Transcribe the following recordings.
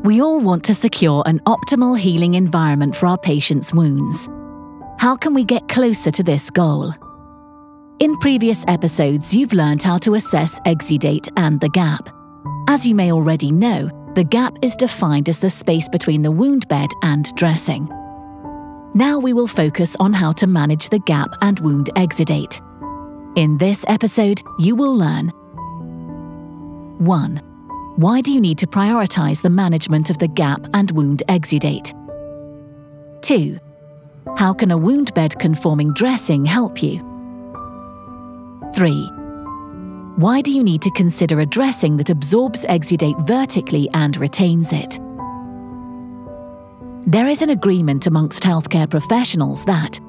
We all want to secure an optimal healing environment for our patients' wounds. How can we get closer to this goal? In previous episodes, you've learned how to assess exudate and the gap. As you may already know, the gap is defined as the space between the wound bed and dressing. Now we will focus on how to manage the gap and wound exudate. In this episode, you will learn 1. Why do you need to prioritize the management of the gap and wound exudate? 2. How can a wound bed conforming dressing help you? 3. Why do you need to consider a dressing that absorbs exudate vertically and retains it? There is an agreement amongst healthcare professionals that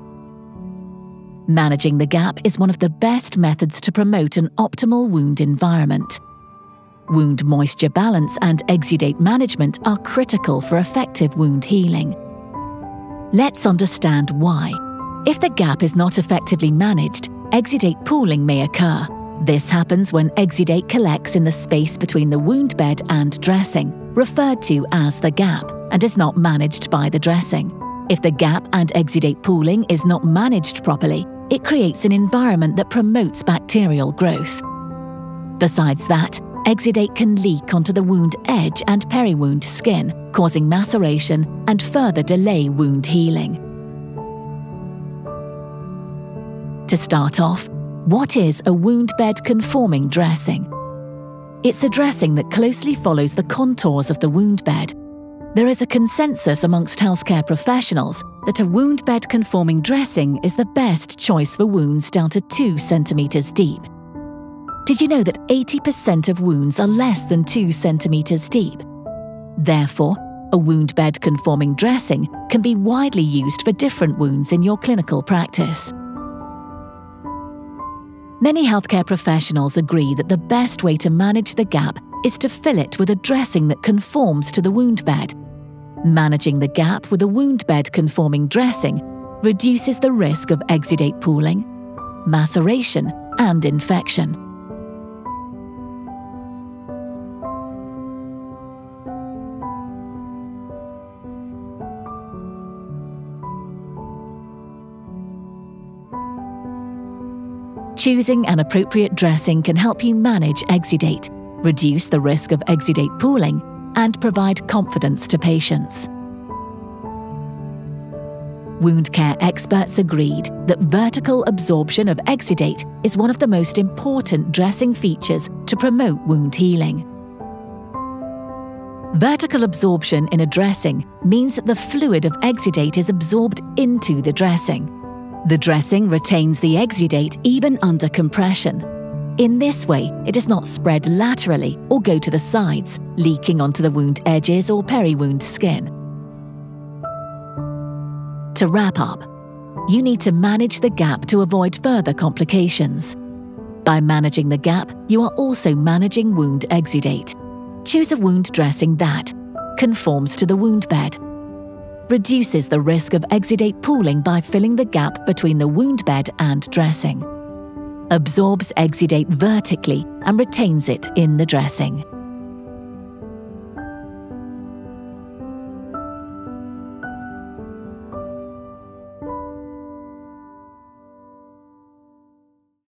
managing the gap is one of the best methods to promote an optimal wound environment. Wound moisture balance and exudate management are critical for effective wound healing. Let's understand why. If the gap is not effectively managed, exudate pooling may occur. This happens when exudate collects in the space between the wound bed and dressing, referred to as the gap, and is not managed by the dressing. If the gap and exudate pooling is not managed properly, it creates an environment that promotes bacterial growth. Besides that, exudate can leak onto the wound edge and peri-wound skin, causing maceration and further delay wound healing. To start off, what is a wound bed conforming dressing? It's a dressing that closely follows the contours of the wound bed. There is a consensus amongst healthcare professionals that a wound bed conforming dressing is the best choice for wounds down to 2 centimeters deep. Did you know that 80% of wounds are less than 2 centimeters deep? Therefore, a wound bed conforming dressing can be widely used for different wounds in your clinical practice. Many healthcare professionals agree that the best way to manage the gap is to fill it with a dressing that conforms to the wound bed. Managing the gap with a wound bed conforming dressing reduces the risk of exudate pooling, maceration, and infection. Choosing an appropriate dressing can help you manage exudate, reduce the risk of exudate pooling, and provide confidence to patients. Wound care experts agreed that vertical absorption of exudate is one of the most important dressing features to promote wound healing. Vertical absorption in a dressing means that the fluid of exudate is absorbed into the dressing. The dressing retains the exudate even under compression. In this way, it does not spread laterally or go to the sides, leaking onto the wound edges or peri-wound skin. To wrap up, you need to manage the gap to avoid further complications. By managing the gap, you are also managing wound exudate. Choose a wound dressing that conforms to the wound bed, reduces the risk of exudate pooling by filling the gap between the wound bed and dressing, absorbs exudate vertically and retains it in the dressing.